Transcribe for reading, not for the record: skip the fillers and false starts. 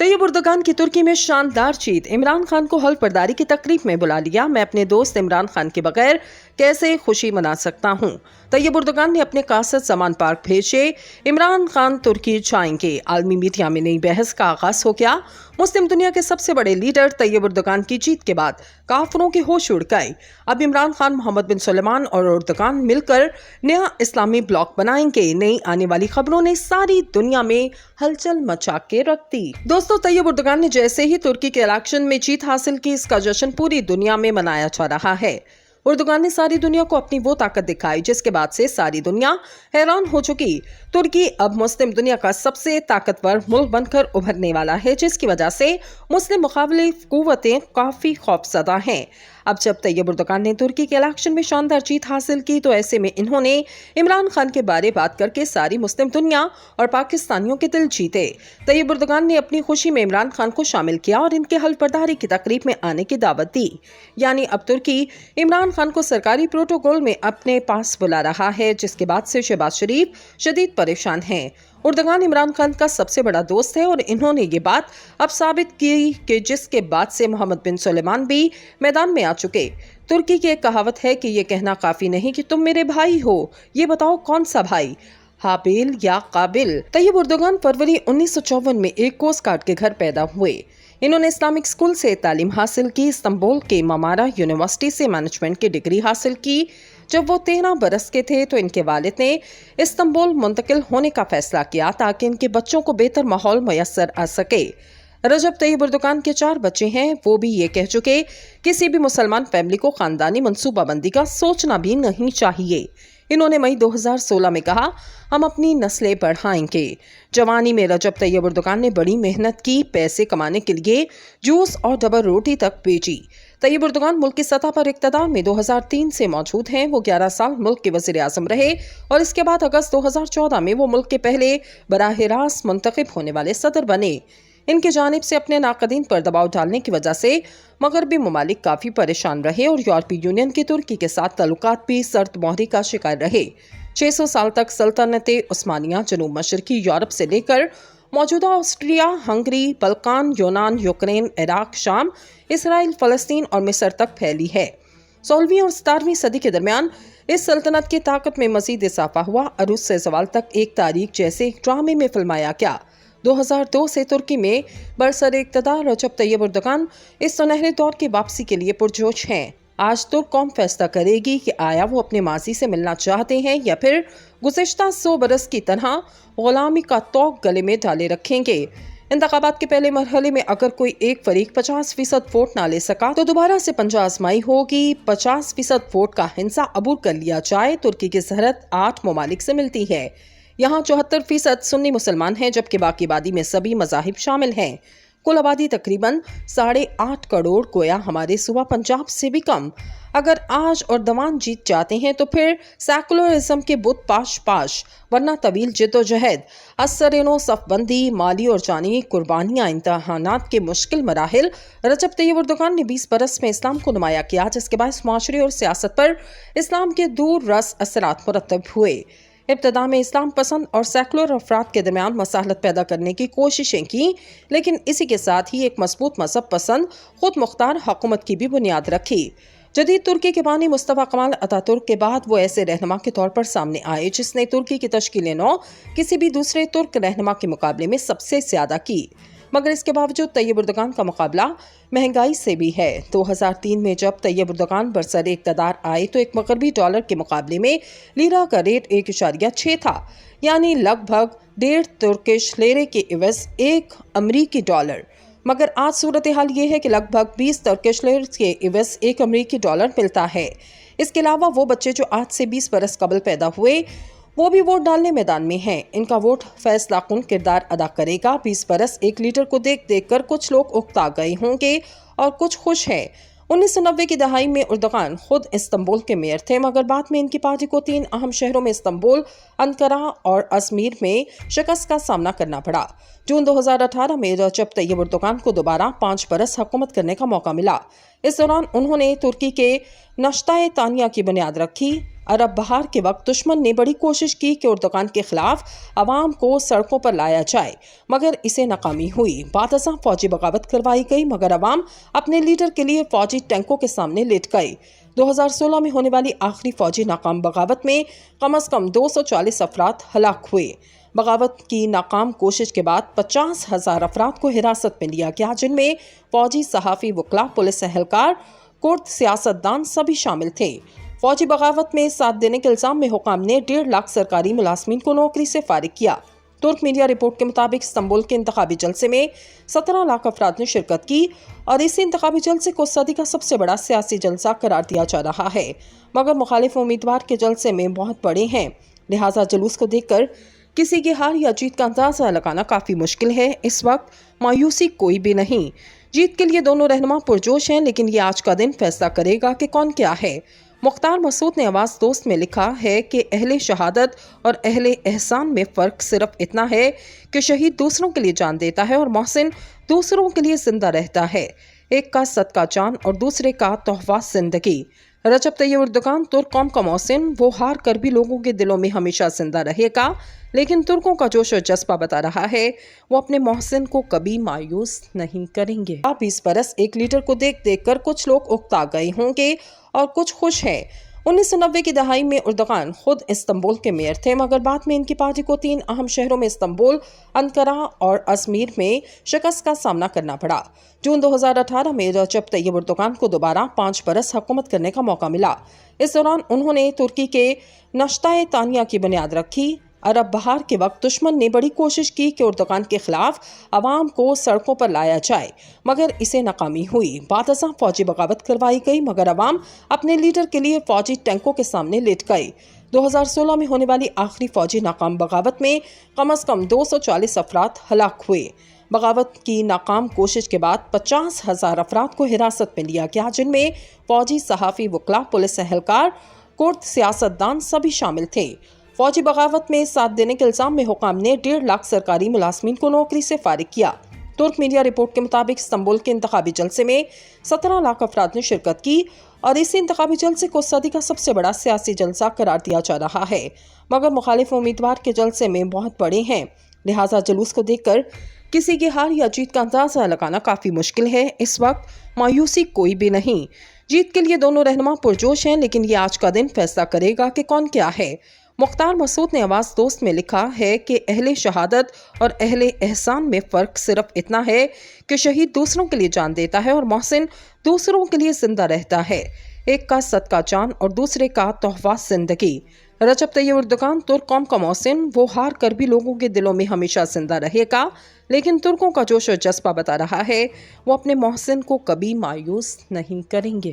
तैयब उर्दगान की तुर्की में शानदार जीत, इमरान खान को हल्फ बर्दारी की तकरीब में बुला लिया। मैं अपने दोस्त इमरान खान के बगैर कैसे खुशी मना सकता हूं। तैयब उर्दगान ने अपने कासद सामान पार्क भेजे। इमरान खान तुर्की जाएंगे। आलमी मीडिया में नई बहस का आगाज हो गया। मुस्लिम दुनिया के सबसे बड़े लीडर तैयब उर्दगान की जीत के बाद काफिरों के होश उड़ गए। अब इमरान खान, मोहम्मद बिन सुलेमान और उर्दगान मिलकर नया इस्लामी ब्लॉक बनाएंगे। नई आने वाली खबरों ने सारी दुनिया में हलचल मचा के रख दी। दोस्तों, तैयब उर्दगान ने जैसे ही तुर्की के इलेक्शन में जीत हासिल की, इसका जश्न पूरी दुनिया में मनाया जा रहा है। उर्दगान ने सारी दुनिया को अपनी वो ताकत दिखाई जिसके बाद से सारी दुनिया हैरान हो चुकी। तुर्की अब मुस्लिम दुनिया का सबसे ताकतवर मुल्क बनकर उभरने वाला है, जिसकी वजह से मुस्लिम मुकाबलिफ कुव्वतें काफी खौफजदा हैं। अब जब तैयब उर्दगान ने तुर्की के इलेक्शन में शानदार जीत हासिल की, तो ऐसे में इन्होंने इमरान खान के बारे बात करके सारी मुस्लिम दुनिया और पाकिस्तानियों के दिल जीते। तैयब उर्दगान ने अपनी खुशी में इमरान खान को शामिल किया और इनके हल्फ बर्दारी की तकरीब में आने की दावत दी। यानी अब तुर्की इमरान खान को सरकारी प्रोटोकॉल में अपने पास बुला रहा है, जिसके बाद से शहबाज शरीफ शदीद परेशान हैं। उर्दगान इमरान खान का सबसे बड़ा दोस्त है और इन्होंने ये बात अब साबित की कि जिसके बाद से मोहम्मद बिन सुलेमान भी मैदान में आ चुके। तुर्की की एक कहावत है कि ये कहना काफी नहीं कि तुम मेरे भाई हो, ये बताओ कौन सा भाई, हाबिल या काबिल। तैयब उर्दगान फरवरी 1954 में एक कोस्ट गार्ड के घर पैदा हुए। इन्होंने इस्लामिक स्कूल से तालीम हासिल की। इस्तांबुल के मामारा यूनिवर्सिटी से मैनेजमेंट की डिग्री हासिल की। जब वो 13 बरस के थे तो इनके वालिद ने इस्तांबुल मुंतकिल होने का फैसला किया ताकि इनके बच्चों को बेहतर माहौल मैसर आ सके। रजब तैयब उर्दगान के 4 बच्चे हैं। वो भी ये कह चुके, किसी भी मुसलमान फैमिली को खानदानी मनसूबाबंदी का सोचना भी नहीं चाहिए। इन्होंने मई 2016 में कहा, हम अपनी नस्लें बढ़ाएंगे। जवानी में रजब तैयब उर्दगान ने बड़ी मेहनत की। पैसे कमाने के लिए जूस और डबल रोटी तक बेची। तैयब उर्दगान मुल्क की सतह पर इक़्तिदार में 2003 से मौजूद हैं। वो 11 साल मुल्क के वज़ीर आज़म रहे और इसके बाद अगस्त 2014 में वो मुल्क के पहले बराह रास्त मुंतखब होने वाले सदर बने। इनकी जानिब से अपने नाक़दीन पर दबाव डालने की वजह से मगरबी ममालिक काफ़ी परेशान रहे और यूरोपीय यूनियन की तुर्की के साथ ताल्लुकात भी सर्द मोहरी का शिकार रहे। 600 साल तक सल्तनत उस्मानिया जनूब मशरकी यूरोप से लेकर मौजूदा ऑस्ट्रिया, हंगरी, बल्कान, यूनान, यूक्रेन, इराक, शाम, इसराइल, फ़लस्तीन और मिस्र तक फैली है। 16वीं और 17वीं सदी के दरमियान इस सल्तनत की ताकत में मज़ीद इजाफा हुआ। अरूज से ज़वाल तक एक तारीख जैसे ड्रामे में फिल्माया गया। 2002 से तुर्की में बरसर इक़्तिदार रजब तैयब उर्दगान इस सुनहरे दौर की वापसी के लिए पुरजोश हैं। आज तुर्क कौम फैसला करेगी कि आया वो अपने माजी से मिलना चाहते हैं या फिर गुज़िश्ता 100 बरस की तरह गुलामी का तौक गले में डाले रखेंगे। इंतखाबात के पहले मरहले में अगर कोई एक फरीक 50% वोट ना ले सका तो दोबारा से पंजा आजमाई होगी। 50% वोट का हिंसा अबूर कर लिया जाए। तुर्की की सरहद 8 ममालिक से मिलती है। यहाँ 74% सुन्नी मुसलमान हैं, जबकि बाकी आबादी में सभी मज़ाहिब शामिल हैं। कुल आबादी तकरीबन 8.5 करोड़, गोया हमारे सूबा पंजाब से भी कम। अगर आज और दवान जीत जाते हैं तो फिर सेकुलरिज्म के बुत पाश, वरना तवील जिद्दोजहद, असरिनो सफबंदी, माली और जानी कुर्बानियाँ, इम्तहानात के मुश्किल मराहिल। रजब तैयब उर्दगान ने 20 बरस में इस्लाम को नुमाया किया, जिसके बाद माशरे और सियासत पर इस्लाम के दूर रस असरात मुरतब हुए। इब्तदा में इस्लाम पसंद और सेकुलर अफराद के दरमियान मसालत पैदा करने की कोशिशें की, लेकिन इसी के साथ ही एक मजबूत मजहब पसंद खुद मुख्तार हुकूमत की भी बुनियाद रखी। जदीद तुर्की के बानी मुस्तफा कमाल अतातुर्क के बाद वो ऐसे रहनुमा के तौर पर सामने आए जिसने तुर्की की तश्कील नौ किसी भी दूसरे तुर्क रहनुमा के मुकाबले में सबसे ज्यादा की। मगर इसके बावजूद तैयब उर्दगान का मुकाबला महंगाई से भी है। 2003 में जब तैयब उर्दगान बरसर इक़्तिदार आए तो एक मगरबी डॉलर के मुकाबले में लीरा का रेट 1.6 था, यानी लगभग 1.5 तुर्किश लेरे के इवज़ 1 अमरीकी डॉलर। मगर आज सूरत हाल ये है कि लगभग 20 तुर्किश लेरे के इवज़ 1 अमरीकी डॉलर मिलता है। इसके अलावा वो बच्चे जो आज से 20 बरस कबल पैदा हुए वो भी वोट डालने मैदान में हैं। इनका वोट फैसला कुन किरदार अदा करेगा। 20 बरस एक लीडर को देख देख कर कुछ लोग उकता गए होंगे और कुछ खुश हैं। 1990 की दहाई में उर्दगान खुद इस्तांबुल के मेयर थे, मगर बाद में इनकी पार्टी को 3 अहम शहरों में इस्तांबुल, अंकारा और अजमीर में शिकस्त का सामना करना पड़ा। जून 2018 में रजब तैयब उर्दगान को दोबारा 5 बरस हुकूमत करने का मौका मिला। इस दौरान उन्होंने तुर्की के नश्ता-ए-तानिया की बुनियाद रखी। अरब बहार के वक्त दुश्मन ने बड़ी कोशिश की कि उर्दुगान के खिलाफ अवाम को सड़कों पर लाया जाए, मगर इसे नाकामी हुई। बादशाह फौजी बगावत करवाई गई, मगर अवाम अपने लीडर के लिए फौजी टैंकों के सामने लेट गए। 2016 में होने वाली आखिरी फौजी नाकाम बगावत में कम से कम 240 अफराद हलाक हुए। बगावत की नाकाम कोशिश के बाद 50,000 अफराद को हिरासत में लिया गया, जिनमें फौजी, सहाफ़ी, वकला, पुलिस एहलकार, कुर्द, सियासतदान सभी शामिल थे। फौजी बगावत में साथ देने के इल्जाम में हुकाम ने 1.5 लाख सरकारी मुलाजमीन को नौकरी से फारिग किया। तुर्क मीडिया रिपोर्ट के मुताबिक इस्तांबुल के इंतखाबी जलसे में 17 लाख अफराद ने शिरकत की और इसी इंतखाबी जलसे को सदी का सबसे बड़ा सियासी जलसा करार दिया जा रहा है, मगर मुखालिफ उम्मीदवार के जलसे में बहुत बड़े हैं, लिहाजा जुलूस को देखकर किसी की हार या जीत का अंदाजा लगाना काफ़ी मुश्किल है। इस वक्त मायूसी कोई भी नहीं। जीत के लिए दोनों रहनुमा पुरजोश हैं, लेकिन ये आज का दिन फैसला करेगा कि कौन क्या है। मुख्तार मसूद ने आवाज़ दोस्त में लिखा है कि अहले शहादत और अहले एहसान में फ़र्क सिर्फ इतना है कि शहीद दूसरों के लिए जान देता है और मोहसिन दूसरों के लिए जिंदा रहता है। एक का सदका जान और दूसरे का तोहफा जिंदगी। रजब तैयब एर्दोगान तुर्क कौम का मोहसिन, वो हार कर भी लोगों के दिलों में हमेशा जिंदा रहेगा, लेकिन तुर्कों का जोश और जज्बा बता रहा है वो अपने मोहसिन को कभी मायूस नहीं करेंगे। 20 बरस एक लीडर को देख देख कर कुछ लोग उकता गए होंगे और कुछ खुश हैं। 1990 की दहाई में एर्दोगान खुद इस्तांबुल के मेयर थे, मगर बाद में इनकी पार्टी को 3 अहम शहरों में इस्तांबुल, अंकारा और अजमीर में शिकस्त का सामना करना पड़ा। जून 2018 में रजब तैयब एर्दोगान को दोबारा 5 बरस हुकूमत करने का मौका मिला। इस दौरान उन्होंने तुर्की के नश्ता-ए तानिया की बुनियाद रखी। अरब बहार के वक्त दुश्मन ने बड़ी कोशिश की कि एर्दोगान के खिलाफ अवाम को सड़कों पर लाया जाए, मगर इसे नाकामी हुई। बादशाह फौजी बगावत करवाई गई, मगर अवाम अपने लीडर के लिए फौजी टैंकों के सामने लेट गए। 2016 में होने वाली आखिरी फौजी नाकाम बगावत में कम से कम 240 अफराद हलाक हुए। बगावत की नाकाम कोशिश के बाद 50,000 अफराद को हिरासत में लिया गया, जिनमें फौजी, सहाफ़ी, वकला, पुलिस एहलकार, कुर्द, सियासतदान सभी शामिल थे। फौजी बगावत में साथ देने के इल्जाम में हुकाम ने 1.5 लाख सरकारी मुलाजमीन को नौकरी से फारिग किया। तुर्क मीडिया रिपोर्ट के मुताबिक इस्तांबुल के इंतखाबी जलसे में 17 लाख अफराद ने शिरकत की और इसी इंतखाबी जलसे को सदी का सबसे बड़ा सियासी जलसा करार दिया जा रहा है, मगर मुखालिफ उम्मीदवार के जलसे में बहुत बड़े हैं, लिहाजा जुलूस को देखकर किसी की हार या जीत का अंदाजा लगाना काफ़ी मुश्किल है। इस वक्त मायूसी कोई भी नहीं। जीत के लिए दोनों रहनुमा पुरजोश हैं, लेकिन ये आज का दिन फैसला करेगा कि कौन क्या है। मुख्तार मसूद ने आवाज़ दोस्त में लिखा है कि अहले शहादत और अहले एहसान में फ़र्क सिर्फ इतना है कि शहीद दूसरों के लिए जान देता है और मोहसिन दूसरों के लिए जिंदा रहता है। एक का सदका जान और दूसरे का तोहफा जिंदगी। रजब तैयब एर्दोगान तुर्क कौम का मोहसिन, वो हार कर भी लोगों के दिलों में हमेशा जिंदा रहेगा, लेकिन तुर्कों का जोश और जज्बा बता रहा है वो अपने मोहसिन को कभी मायूस नहीं करेंगे।